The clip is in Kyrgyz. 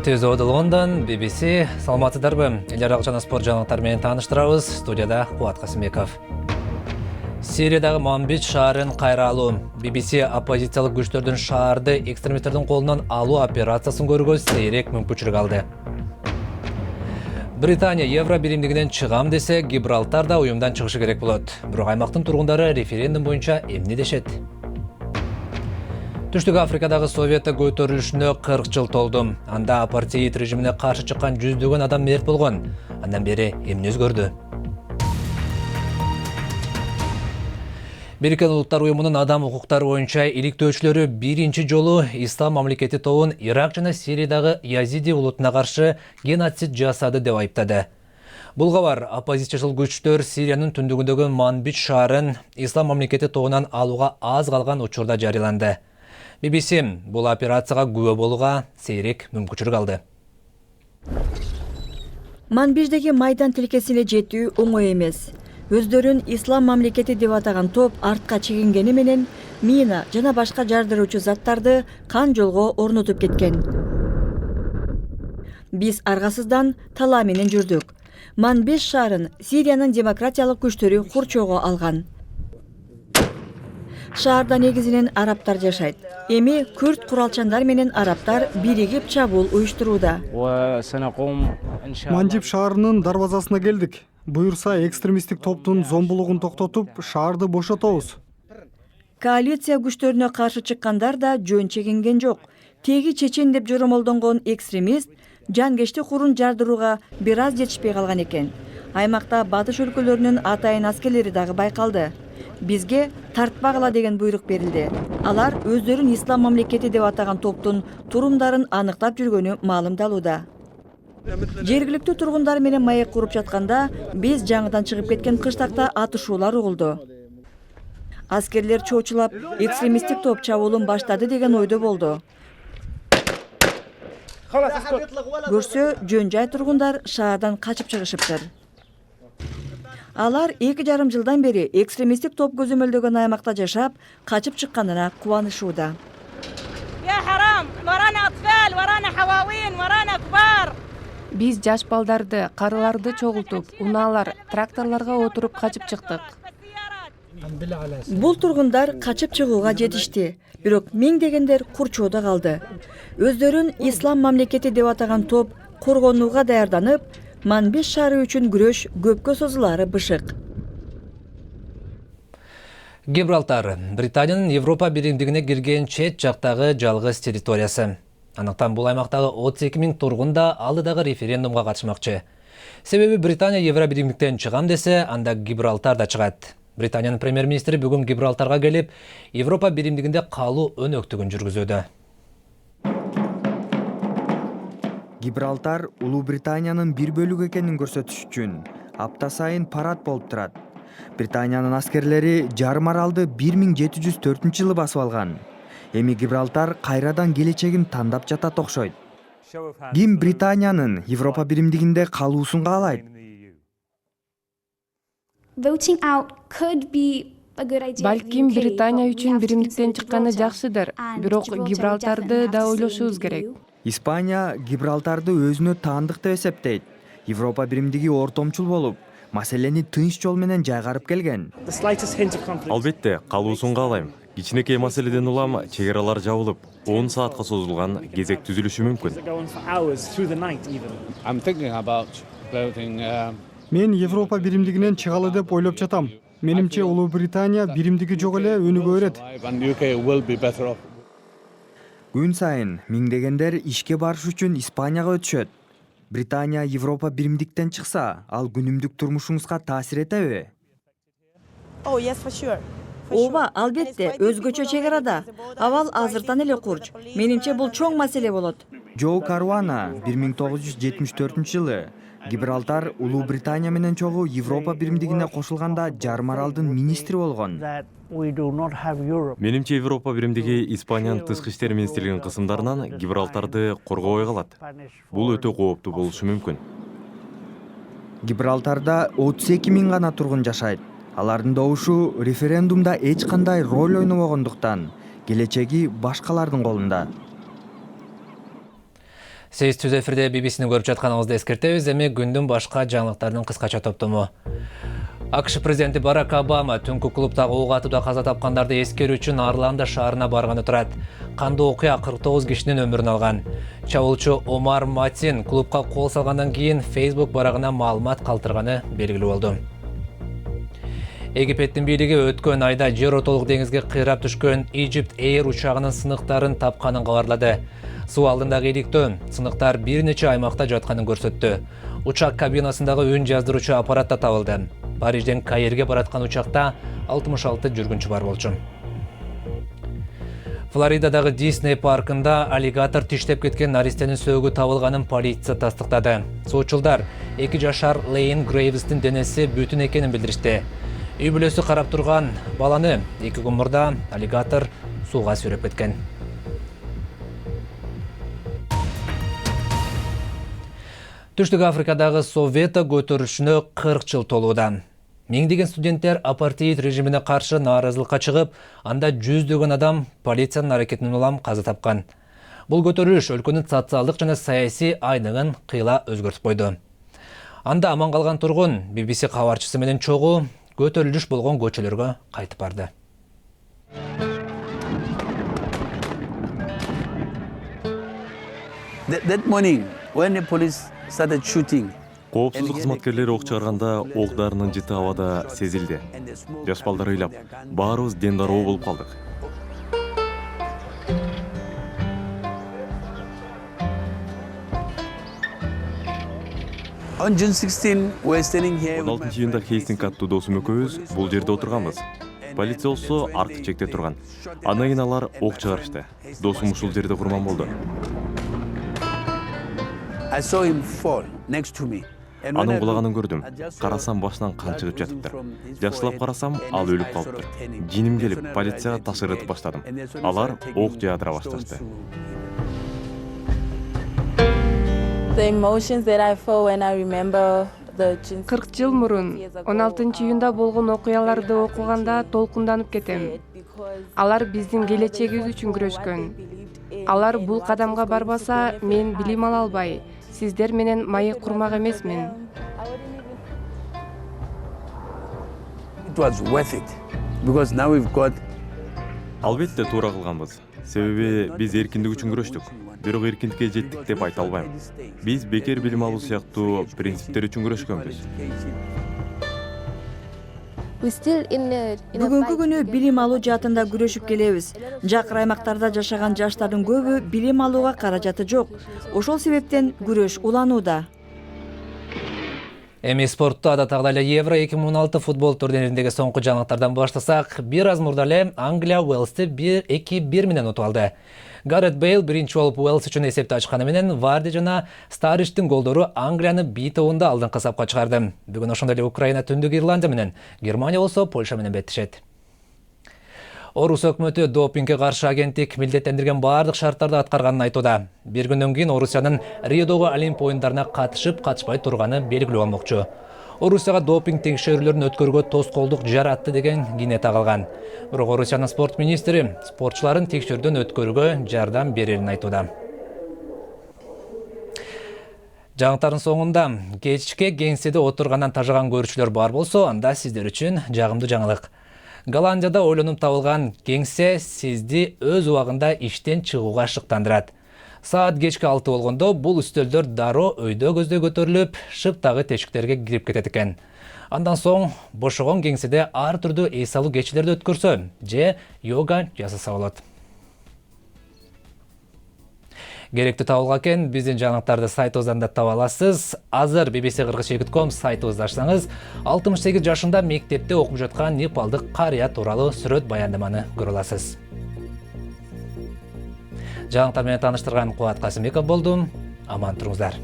Тезоды Лондон, BBC, саламатсыздарбы. Элер акчаны спорт жаңалыктары менен тааныштырабыз. Студияда Кубат Касымбеков. Сириядагы Манбич шаарын кайра алуу. BBC оппозициялык күчтөрдүн шаарды экстремисттердин колунан алуу операциясын көрүүгө сейрек мүмкүнчүлүк алды. Британия Евро биримдигинен чыгам десе, Гибралтар да уюмдан чыгышы керек болот. Бирок аймактын тургундары референдум боюнча эмне дешет? Түштүк Африкадагы Совет көтөрүлүшүнө 40 жыл толду. Анда апартеид режимине каршы чыккан жүздөгөн адам мерт болгон. Андан бери эмне өзгөрдү? Бириккен Улуттар уюмунун адам укуктары боюнча иликтөөчүлөрү биринчи жолу Ислам мамлекети тобун Ирак жана Сириядагы Язиди улутуна каршы геноцид жасады деп айыптады. Бул кабар оппозициячыл күчтөр Сириянын түндүгүндөгү Манбич шаарын Ислам мамлекети тобунан алууга аз калган учурда жарыяланды. BBC бул операцияга күбө болууга сейрек мүмкүнчүлүк алды. Манбиждеги майдан тилкесине жетүү оңой эмес. Өздөрүн Ислам мамлекети деп атаган топ артка чегингени менен мина жана башка жардыруучу заттарды кан жолго орнотуп кеткен. Биз аргасыздан талаа менен жүрдүк. Манбиш шаарын Сириянын демократиялык күчтөрү курчоого алган. Шаарда негизинен арабтар жашайт. Эми күрд куралчандар менен арабтар биригип чабуул уюштурууда. Манбиш шаарынын дарбазасына келдик. Буюрса экстремисттик топтун зомбулугун токтотуп, шаарды бошотобуз. Коалиция күчтөрүнө каршы чыккандар да жөн чегинген жок. Теги чечен деп жоромолдонгон экстремист жангечти курун жардырууга бир аз жетишпей калган экен. Аймакта батыш өлкөлөрүнүн атайын аскерлери дагы байкалды. Бизге тартпагыла деген буйрук берилди. Алар өздөрүн Ислам мамлекети деп атаган топтун турумдарын аныктап жүргөнү маалымдалууда. Жергиликтүү тургундар менен маек куруп жатканда биз жаңыдан чыгып кеткен кыштакта атышуулар угулду. Аскерлер чоочулап, экстремисттик топ чабуулун баштады деген ойдо болду. Көрсө, жөн жай тургундар шаардан качып чыгышыптыр. Алар 2,5 жылдан бери экстремисттик топ көзөмөлдөгөн аймакта жашап, качып чыкканына кубанышууда. Биз жаш балдарды, карыларды чогултуп, унаалар, тракторлорго отуруп качып чыктык. Бул тургундар качып чыгууга жетишти, бирок миңдегендер курчоодо калды. Өздөрүн Ислам мамлекети деп атаган топ коргонууга даярданып, Манбиш шаары үчүн күрөш көпкө созулары бышык. Гибралтар Британиянын Европа биримдигине кирген чет жактагы жалгыз территориясы. Анықтан бұл аймақтағы 32 000 тургун да алдыдагы референдумга катышмакчы. Себеби Британия Евро биримдиктен чыгам десе, анда Гибралтар да чыгат. Британиянын премьер-министри бүгүн Гибралтарга келип, Европа биримдигинде калуу өнөктүгүн жүргүзүүдө. Гибралтар Улуу Британиянын бир бөлүгү экенин көрсөтүш үчүн апта сайын парад болуп турат. Британиянын аскерлери жарым аралды 1704-жылы басып алган. Эми Гибралтар кайрадан келечегин тандап жатат окшойт. Ким Британиянын Европа биримдигинде калуусун каалайт? Балким Британия үчүн биримдиктен чыкканы жакшыдыр, бирок Гибралтарды да ойлошубуз керек. Испания Гибралтарды өзүнө таандык деп эсептейт. Европа биримдиги ортомчул болуп, маселени тынч жол менен жайгарып келген. Албетте, калуусун каалайм. Кичинекей маселеден улам чек аралар жабылып, 10 саатка созулган кезек түзүлүшү мүмкүн. Мен Европа биримдигинен чыгалы деп ойлоп жатам. Менимче Улуу Британия биримдиги жок эле өнүгө берет. Күн сайын миңдегендер ишке барыш үчүн Испанияга өтүшөт. Британия Европа биримдиктен чыкса, ал күнүмдүк турмушуңузга таасир этеби? Ооба, албетте, өзгөчө чек арада. Абал азыртан эле курч. Менимче бул чоң маселе болот. Джо Каруана 1974-жылы Гибралтар Улуу Британия менен чогуу Европа биримдигине кошулганда жарым аралдын министри болгон. Менимче Европа биримдиги Испаниянын тышкы иштер министрлигинин кысымдарынан Гибралтарды коргобой калат. Бул өтө кооптуу болушу мүмкүн. Гибралтарда 32 000 гана тургун жашайт. Алардын добушу референдумда эч кандай роль ойнобогондуктан келечеги башкалардын колунда. Сіз түз эфирде BBC-ні көріп жатқаныңызды ескертебіз, эми күндүн башка жаңылыктардын кыскача топтому. АКШ президенти Барак Обама түнкү клубтагы ок атууда каза тапкандарды эскерүү үчүн Орландо шаарына барганы турат. Кандуу окуя 49 кишинин өмүрүн алган. Чабуулчу Омар Матин клубка кол салгандан кийин Facebook барагына маалымат калтырганы белгилүү болду. Египеттин бийлиги өткөн айда Жеротолук деңизге кыйрап түшкөн Egypt Air учагынын сыныктарын тапканын кабарлады. Суу алдындагы иликтөө сыныктар бир нече аймакта жатканын көрсөттү. Учак кабинасындагы үн жаздыруучу аппаратта табылды. Парижден Каирге бараткан учакта 66 жүргүнчү бар болчу. Флоридадагы Disney паркында аллигатор тиштеп кеткен наристенин сөөгү табылганын полиция тастыктады. Суучулдар 2 жашар Лейн Грейвстин денеси бүтүн экенин билдиришти. Үй бүлөсү карап турган баланы 2 күн мурда аллигатор сууга сүйрөп кеткен. Түштүк Африкадагы Совета көтөрүлүшүнө 40 жыл толууда. Миңдеген студенттер апартеид режимине каршы нааразылыкка чыгып, анда жүздөгөн адам полициянын аракетинен улам каза тапкан. Бул көтөрүлүш өлкөнүн социалдык жана саясий айныңын кыйла өзгөртүп койду. Анда аман калган тургун BBC кабарчысы менен чогуу көтөрүлүш болгон көчөлөргө кайтып барды. That morning, when the police started shooting, Коопсуздук кызматкерлери ок чыгарганда ок дарынын жыты абада сезилди. Жаш балдар ыйлап, баарыбыз дендароо болуп калдык. on June 16, we're standing here. 16-июнда Хейстинг аттуу досум экөөбүз бул жерде отурганбыз. Полиция болсо аркы чекте турган. Андан кийин алар ок чыгарышты. Досум ушул жерде курман болду. I saw him fall next to me. Анын кулаганын көрдүм. Карасам башынан кан чыгып жатыптыр. Жакшылап карасам ал өлүп калыптыр. Жиним келип, полицияга ташкыртып баштадым. Алар ок жаадыра башташты. The emotions that I feel when I remember the 40 жыл мурун 16-июнда болгон окуяларды окуганда толкунданып кетем. Алар биздин келечегибиз үчүн күрөшкөн. Алар бул кадамга барбаса, мен билим ала албай, сиздер менен майык курмак эмесмин. It was worth it because now we've got. Албетте туура кылганбыз. Себеби биз эркиндик үчүн күрөштүк. Бирок эркиндикке жеттик деп айта албайм. Биз бекер билим алуу сыяктуу принциптер үчүн күрөшкөнбүз. Бүгүнкү күнү билим алуу жаатында күрөшүп келебиз. Жакыр аймактарда жашаган жаштардын көбү билим алууга каражаты жок. Ошол себептен күрөш уланууда. Эми спортто адаттагы эле Евро 2016 футбол турнириндеги соңку жаңылыктардан баштасак, бир аз мурда эле Англия Уэльсти 2-1 менен утуп алды. Гарет Бейл биринчи болуп Уэльс үчүн эсепти ачканы менен Варди жана Старичтин голдору Англияны бий тобунда алдыңкы сапка чыгарды. Бүгүн ошондой эле Украина Түндүк Ирландия менен, Германия болсо Польша менен беттешет. Орус өкмөтү допингге каршы агенттик милдеттендирген баардык шарттарды аткарганын айтууда. Бир күндөн кийин Орусиянын Риодогу Олимп оюндарына катышып-катышпай турганы белгилүү болмокчу. Орусияга допинг текшерүүлөрүн өткөрүүгө тоскоолдук жаратты деген кийине тагылган. Бирок Орусиянын спорт министри спортчуларын текшерүүдөн өткөрүүгө жардам берерин айтууда. Жаңылыктардын соңунда кечке кеңседе отургандан тажаган көрүүчүлөр бар болсо, анда сиздер үчүн жагымдуу жаңылык. Голландияда ойлонуп табылган кеңсе сизди өз убагында иштен чыгууга шыктандырат. Саат кечки 6 болгондо бул үстөлдөр дароо өйдө көздөй көтөрүлүп, шыптагы тешиктерге кирип кетет экен. Андан соң бошогон кеңседе ар түрдүү эс алуу кечелерди өткөрсө, же йога жасаса болот. Керектүү табылган экен, биздин жаңылыктарды сайтыбыздан да таба аласыз. Азыр bbc42.com сайтыбызды ачсаңыз, 68 жашында мектепте окуп жаткан непалдык карыя тууралуу сүрөт баяндаманы көрө аласыз. Жаңылыктар менен тааныштырган Кубат Касымбеков болдум. Аман туруңуздар.